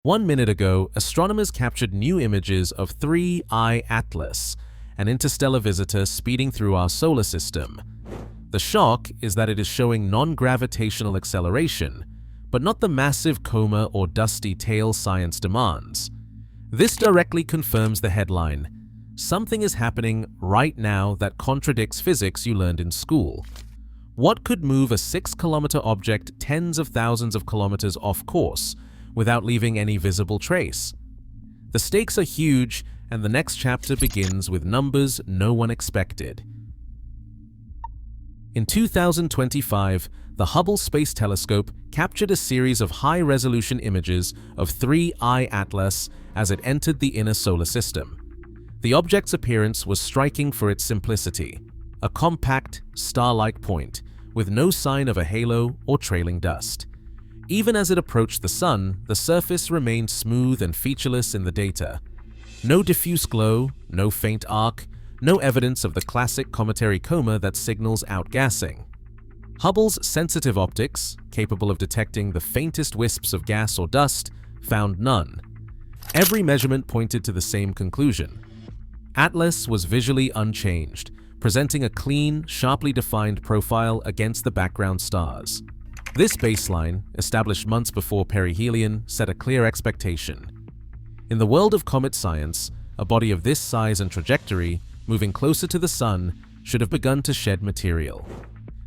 1 minute ago, astronomers captured new images of 3I Atlas, an interstellar visitor speeding through our solar system. The shock is that it is showing non-gravitational acceleration, but not the massive coma or dusty tail science demands. This directly confirms the headline: something is happening right now that contradicts physics you learned in school. What could move a 6-kilometer object tens of thousands of kilometers off course without leaving any visible trace? The stakes are huge, and the next chapter begins with numbers no one expected. In 2025, the Hubble Space Telescope captured a series of high-resolution images of 3I Atlas as it entered the inner solar system. The object's appearance was striking for its simplicity: a compact, star-like point, with no sign of a halo or trailing dust. Even as it approached the Sun, the surface remained smooth and featureless in the data. No diffuse glow, no faint arc, no evidence of the classic cometary coma that signals outgassing. Hubble's sensitive optics, capable of detecting the faintest wisps of gas or dust, found none. Every measurement pointed to the same conclusion. Atlas was visually unchanged, presenting a clean, sharply defined profile against the background stars. This baseline, established months before perihelion, set a clear expectation. In the world of comet science, a body of this size and trajectory, moving closer to the Sun, should have begun to shed material.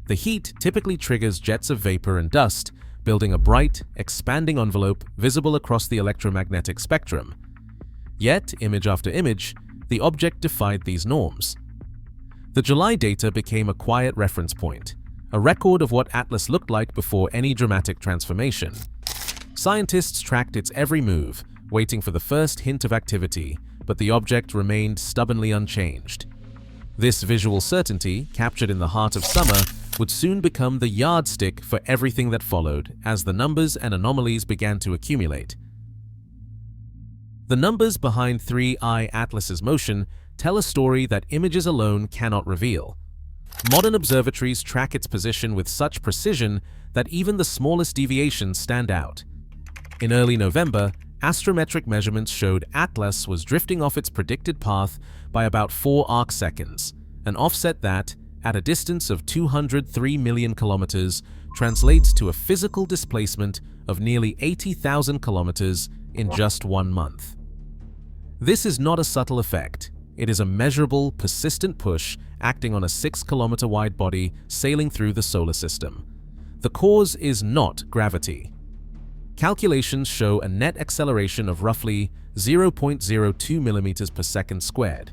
The heat typically triggers jets of vapor and dust, building a bright, expanding envelope visible across the electromagnetic spectrum. Yet, image after image, the object defied these norms. The July data became a quiet reference point, a record of what Atlas looked like before any dramatic transformation. Scientists tracked its every move, waiting for the first hint of activity, but the object remained stubbornly unchanged. This visual certainty, captured in the heart of summer, would soon become the yardstick for everything that followed as the numbers and anomalies began to accumulate. The numbers behind 3I Atlas's motion tell a story that images alone cannot reveal. Modern observatories track its position with such precision that even the smallest deviations stand out. In early November, astrometric measurements showed Atlas was drifting off its predicted path by about 4 arcseconds, an offset that, at a distance of 203 million kilometers, translates to a physical displacement of nearly 80,000 kilometers in just 1 month. This is not a subtle effect. It is a measurable, persistent push acting on a 6-kilometer wide body sailing through the solar system. The cause is not gravity. Calculations show a net acceleration of roughly 0.02 millimeters per second squared,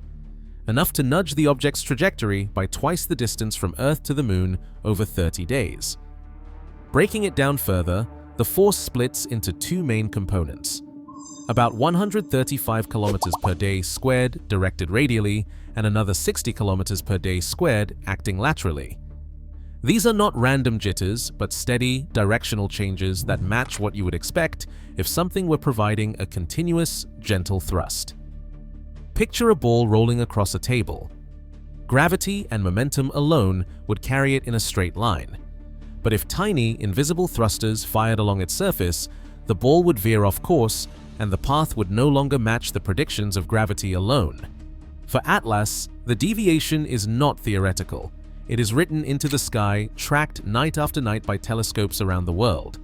enough to nudge the object's trajectory by twice the distance from Earth to the Moon over 30 days. Breaking it down further, the force splits into 2 main components: about 135 kilometers per day squared directed radially, and another 60 kilometers per day squared acting laterally. These are not random jitters, but steady, directional changes that match what you would expect if something were providing a continuous, gentle thrust. Picture a ball rolling across a table. Gravity and momentum alone would carry it in a straight line. But if tiny, invisible thrusters fired along its surface, the ball would veer off course, and the path would no longer match the predictions of gravity alone. For Atlas, the deviation is not theoretical. It is written into the sky, tracked night after night by telescopes around the world.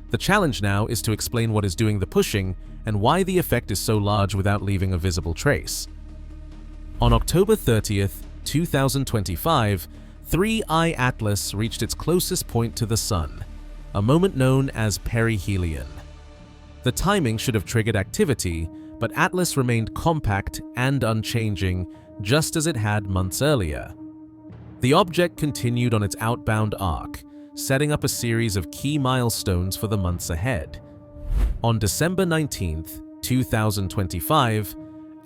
The challenge now is to explain what is doing the pushing and why the effect is so large without leaving a visible trace. On October 30th, 2025, 3I Atlas reached its closest point to the Sun, a moment known as perihelion. The timing should have triggered activity, but Atlas remained compact and unchanging, just as it had months earlier. The object continued on its outbound arc, setting up a series of key milestones for the months ahead. On December 19th, 2025,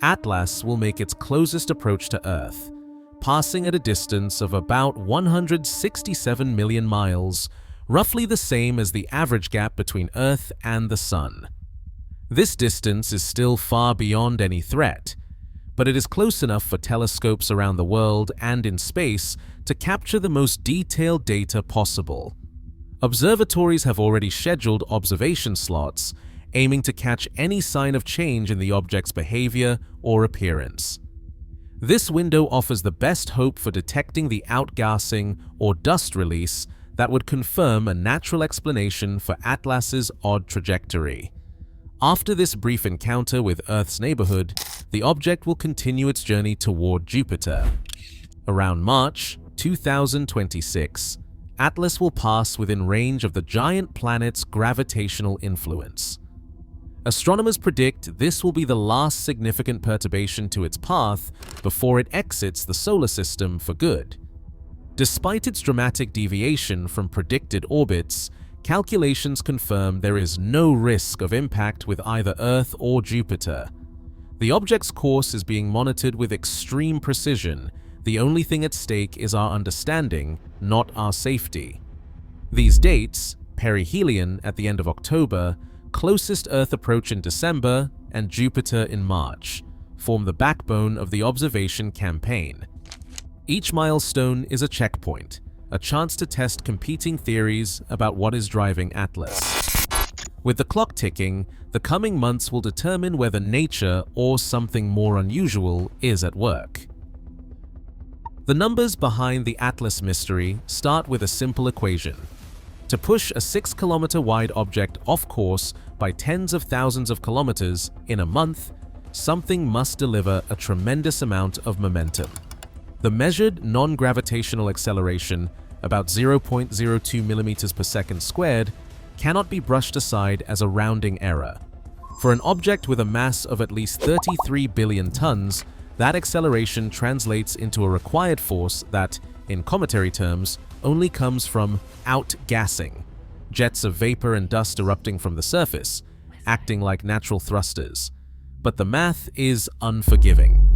Atlas will make its closest approach to Earth, passing at a distance of about 167 million miles, roughly the same as the average gap between Earth and the Sun. This distance is still far beyond any threat, but it is close enough for telescopes around the world and in space to capture the most detailed data possible. Observatories have already scheduled observation slots, aiming to catch any sign of change in the object's behavior or appearance. This window offers the best hope for detecting the outgassing or dust release that would confirm a natural explanation for Atlas's odd trajectory. After this brief encounter with Earth's neighborhood, the object will continue its journey toward Jupiter. Around March 2026, Atlas will pass within range of the giant planet's gravitational influence. Astronomers predict this will be the last significant perturbation to its path before it exits the solar system for good. Despite its dramatic deviation from predicted orbits, calculations confirm there is no risk of impact with either Earth or Jupiter. The object's course is being monitored with extreme precision. The only thing at stake is our understanding, not our safety. These dates, perihelion at the end of October, closest Earth approach in December, and Jupiter in March, form the backbone of the observation campaign. Each milestone is a checkpoint, a chance to test competing theories about what is driving Atlas. With the clock ticking, the coming months will determine whether nature or something more unusual is at work. The numbers behind the Atlas mystery start with a simple equation. To push a 6-kilometer wide object off course by tens of thousands of kilometers in a month, something must deliver a tremendous amount of momentum. The measured non-gravitational acceleration, about 0.02 millimeters per second squared, cannot be brushed aside as a rounding error. For an object with a mass of at least 33 billion tons, that acceleration translates into a required force that, in cometary terms, only comes from outgassing, jets of vapor and dust erupting from the surface, acting like natural thrusters. But the math is unforgiving.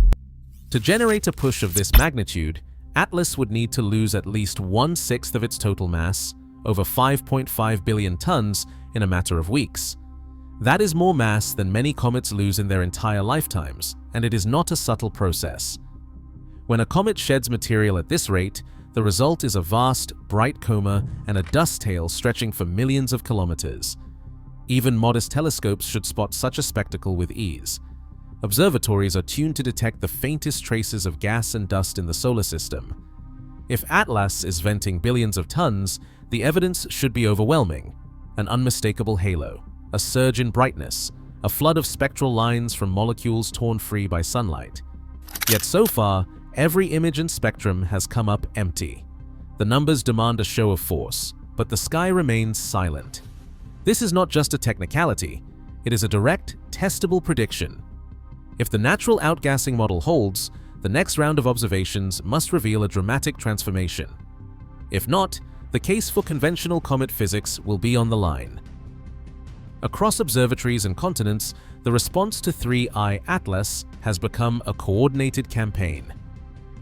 To generate a push of this magnitude, Atlas would need to lose at least 1/6 of its total mass, over 5.5 billion tons, in a matter of weeks. That is more mass than many comets lose in their entire lifetimes, and it is not a subtle process. When a comet sheds material at this rate, the result is a vast, bright coma and a dust tail stretching for millions of kilometers. Even modest telescopes should spot such a spectacle with ease. Observatories are tuned to detect the faintest traces of gas and dust in the solar system. If Atlas is venting billions of tons, the evidence should be overwhelming. An unmistakable halo, a surge in brightness, a flood of spectral lines from molecules torn free by sunlight. Yet so far, every image and spectrum has come up empty. The numbers demand a show of force, but the sky remains silent. This is not just a technicality, it is a direct, testable prediction. If the natural outgassing model holds, the next round of observations must reveal a dramatic transformation. If not, the case for conventional comet physics will be on the line. Across observatories and continents, the response to 3I Atlas has become a coordinated campaign.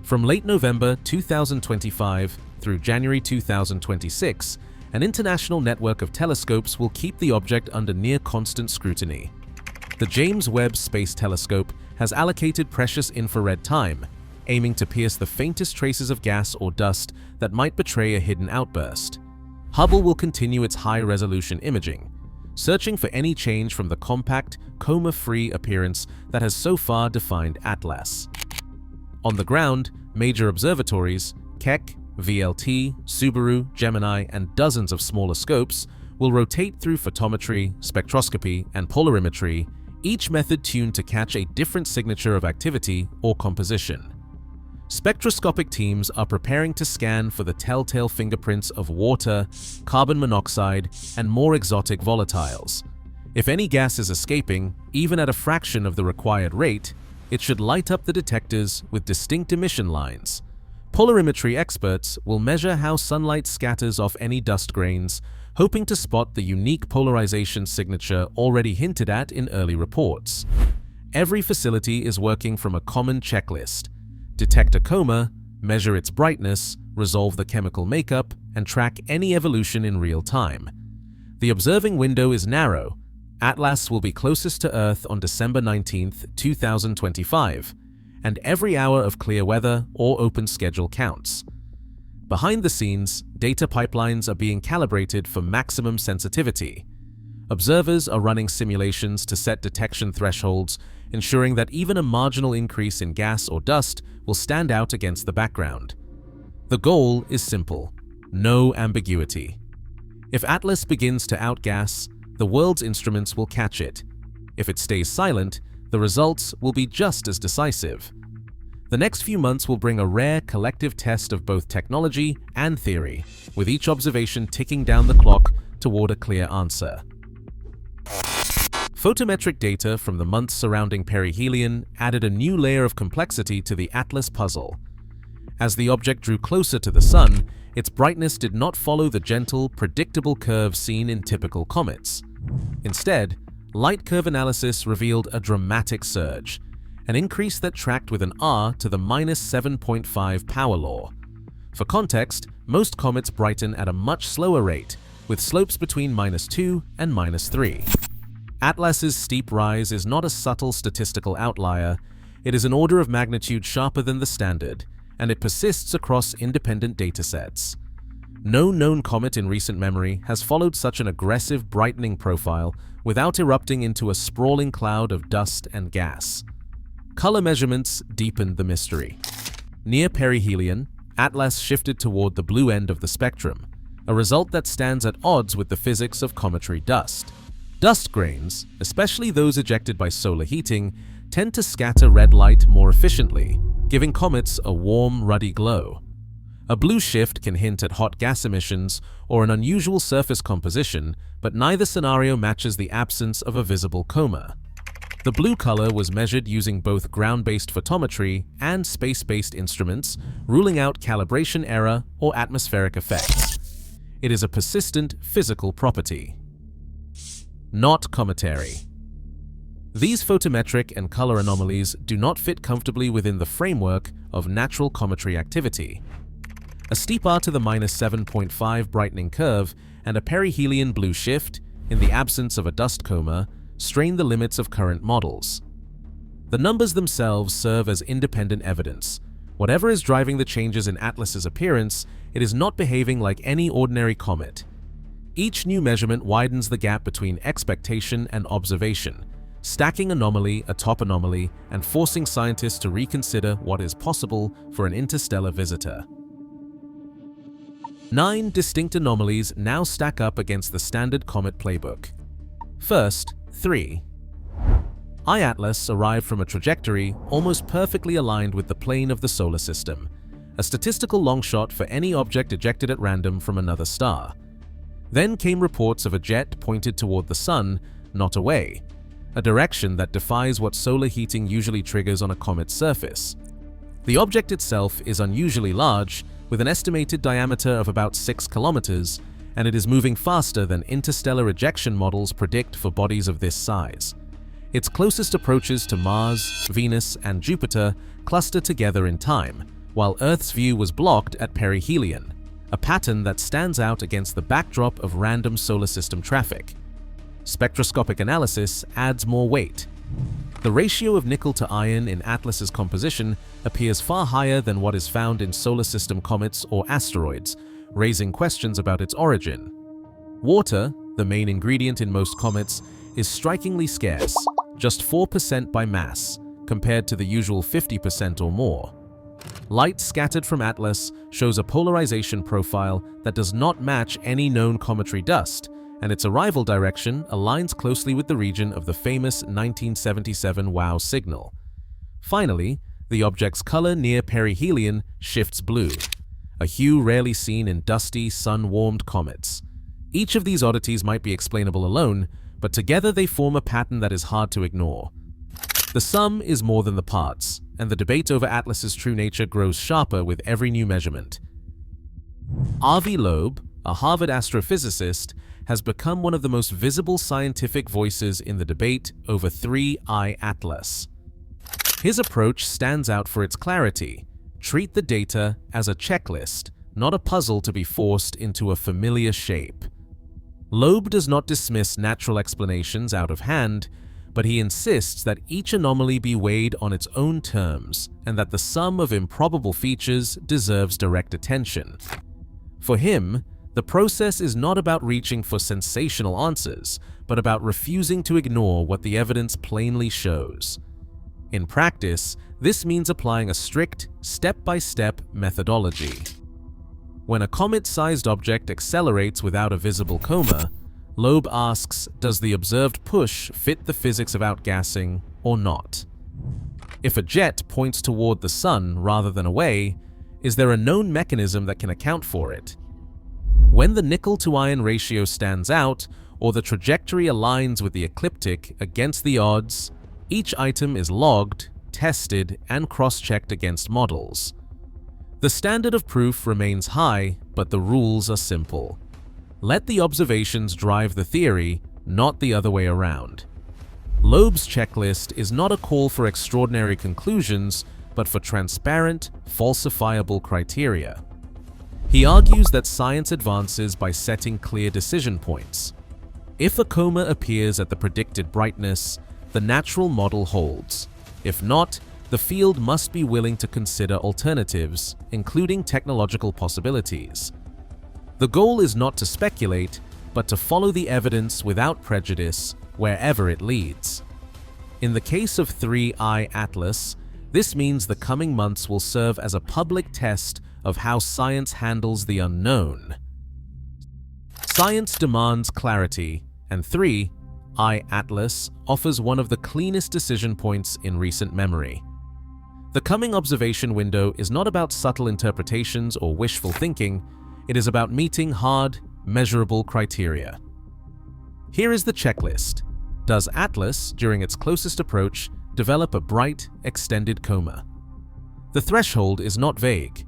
From late November 2025 through January 2026, an international network of telescopes will keep the object under near-constant scrutiny. The James Webb Space Telescope has allocated precious infrared time, aiming to pierce the faintest traces of gas or dust that might betray a hidden outburst. Hubble will continue its high-resolution imaging, searching for any change from the compact, coma-free appearance that has so far defined Atlas. On the ground, major observatories, Keck, VLT, Subaru, Gemini, and dozens of smaller scopes will rotate through photometry, spectroscopy, and polarimetry, each method tuned to catch a different signature of activity or composition. Spectroscopic teams are preparing to scan for the telltale fingerprints of water, carbon monoxide, and more exotic volatiles. If any gas is escaping, even at a fraction of the required rate, it should light up the detectors with distinct emission lines. Polarimetry experts will measure how sunlight scatters off any dust grains, hoping to spot the unique polarization signature already hinted at in early reports. Every facility is working from a common checklist: detect a coma, measure its brightness, resolve the chemical makeup, and track any evolution in real time. The observing window is narrow. Atlas will be closest to Earth on December 19, 2025, and every hour of clear weather or open schedule counts. Behind the scenes, data pipelines are being calibrated for maximum sensitivity. Observers are running simulations to set detection thresholds, ensuring that even a marginal increase in gas or dust will stand out against the background. The goal is simple: no ambiguity. If Atlas begins to outgas, the world's instruments will catch it. If it stays silent, the results will be just as decisive. The next few months will bring a rare collective test of both technology and theory, with each observation ticking down the clock toward a clear answer. Photometric data from the months surrounding perihelion added a new layer of complexity to the Atlas puzzle. As the object drew closer to the Sun, its brightness did not follow the gentle, predictable curve seen in typical comets. Instead, light curve analysis revealed a dramatic surge, an increase that tracked with an R to the -7.5 power law. For context, most comets brighten at a much slower rate, with slopes between -2 and -3. Atlas's steep rise is not a subtle statistical outlier. It is an order of magnitude sharper than the standard, and it persists across independent datasets. No known comet in recent memory has followed such an aggressive brightening profile without erupting into a sprawling cloud of dust and gas. Color measurements deepened the mystery. Near perihelion, Atlas shifted toward the blue end of the spectrum, a result that stands at odds with the physics of cometary dust. Dust grains, especially those ejected by solar heating, tend to scatter red light more efficiently, giving comets a warm, ruddy glow. A blue shift can hint at hot gas emissions or an unusual surface composition, but neither scenario matches the absence of a visible coma. The blue color was measured using both ground-based photometry and space-based instruments, ruling out calibration error or atmospheric effects. It is a persistent physical property. Not cometary. These photometric and color anomalies do not fit comfortably within the framework of natural cometary activity. A steep R to the -7.5 brightening curve and a perihelion blue shift, in the absence of a dust coma, strain the limits of current models. The numbers themselves serve as independent evidence. Whatever is driving the changes in Atlas's appearance, it is not behaving like any ordinary comet. Each new measurement widens the gap between expectation and observation, stacking anomaly atop anomaly and forcing scientists to reconsider what is possible for an interstellar visitor. 9 distinct anomalies now stack up against the standard comet playbook. First, 3. I-Atlas arrived from a trajectory almost perfectly aligned with the plane of the solar system, a statistical longshot for any object ejected at random from another star. Then came reports of a jet pointed toward the Sun, not away, a direction that defies what solar heating usually triggers on a comet's surface. The object itself is unusually large, with an estimated diameter of about 6 kilometers, and it is moving faster than interstellar ejection models predict for bodies of this size. Its closest approaches to Mars, Venus, and Jupiter cluster together in time, while Earth's view was blocked at perihelion, a pattern that stands out against the backdrop of random solar system traffic. Spectroscopic analysis adds more weight. The ratio of nickel to iron in Atlas's composition appears far higher than what is found in solar system comets or asteroids, raising questions about its origin. Water, the main ingredient in most comets, is strikingly scarce, just 4% by mass, compared to the usual 50% or more. Light scattered from Atlas shows a polarization profile that does not match any known cometary dust, and its arrival direction aligns closely with the region of the famous 1977 WOW signal. Finally, the object's color near perihelion shifts blue, a hue rarely seen in dusty, sun-warmed comets. Each of these oddities might be explainable alone, but together they form a pattern that is hard to ignore. The sum is more than the parts, and the debate over Atlas's true nature grows sharper with every new measurement. Avi Loeb, a Harvard astrophysicist, has become one of the most visible scientific voices in the debate over 3I Atlas. His approach stands out for its clarity. Treat the data as a checklist, not a puzzle to be forced into a familiar shape. Loeb does not dismiss natural explanations out of hand, but he insists that each anomaly be weighed on its own terms and that the sum of improbable features deserves direct attention. For him, The process is not about reaching for sensational answers, but about refusing to ignore what the evidence plainly shows. In practice, this means applying a strict, step-by-step methodology. When a comet-sized object accelerates without a visible coma, Loeb asks, does the observed push fit the physics of outgassing or not? If a jet points toward the sun rather than away, is there a known mechanism that can account for it? When the nickel-to-iron ratio stands out, or the trajectory aligns with the ecliptic against the odds, each item is logged, tested, and cross-checked against models. The standard of proof remains high, but the rules are simple. Let the observations drive the theory, not the other way around. Loeb's checklist is not a call for extraordinary conclusions, but for transparent, falsifiable criteria. He argues that science advances by setting clear decision points. If a coma appears at the predicted brightness, the natural model holds. If not, the field must be willing to consider alternatives, including technological possibilities. The goal is not to speculate, but to follow the evidence without prejudice wherever it leads. In the case of 3I Atlas, this means the coming months will serve as a public test of how science handles the unknown. Science demands clarity, and 3I Atlas offers one of the cleanest decision points in recent memory. The coming observation window is not about subtle interpretations or wishful thinking, it is about meeting hard, measurable criteria. Here is the checklist. Does Atlas, during its closest approach, develop a bright, extended coma? The threshold is not vague.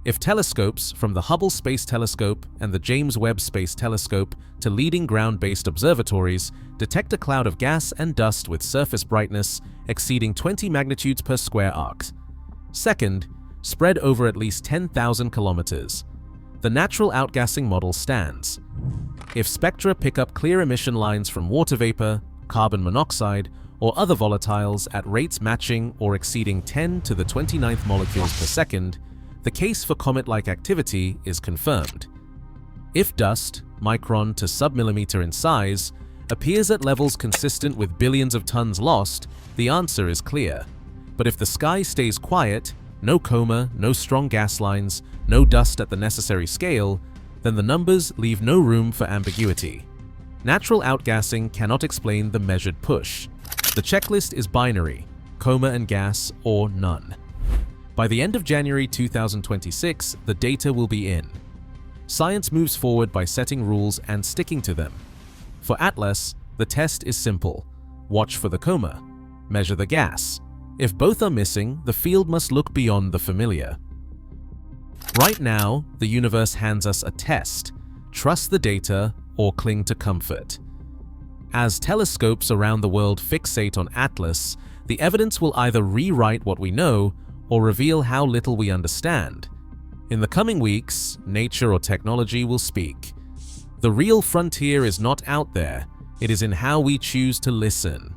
If telescopes, from the Hubble Space Telescope and the James Webb Space Telescope to leading ground-based observatories, detect a cloud of gas and dust with surface brightness exceeding 20 magnitudes per square arc. Second, spread over at least 10,000 kilometers. The natural outgassing model stands. If spectra pick up clear emission lines from water vapor, carbon monoxide, or other volatiles at rates matching or exceeding 10 to the 29th molecules per second, the case for comet-like activity is confirmed. If dust, micron to submillimeter in size, appears at levels consistent with billions of tons lost, the answer is clear. But if the sky stays quiet, no coma, no strong gas lines, no dust at the necessary scale, then the numbers leave no room for ambiguity. Natural outgassing cannot explain the measured push. The checklist is binary, coma and gas, or none. By the end of January 2026, the data will be in. Science moves forward by setting rules and sticking to them. For Atlas, the test is simple. Watch for the coma. Measure the gas. If both are missing, the field must look beyond the familiar. Right now, the universe hands us a test. Trust the data or cling to comfort. As telescopes around the world fixate on Atlas, the evidence will either rewrite what we know or reveal how little we understand. In the coming weeks, nature or technology will speak. The real frontier is not out there, it is in how we choose to listen.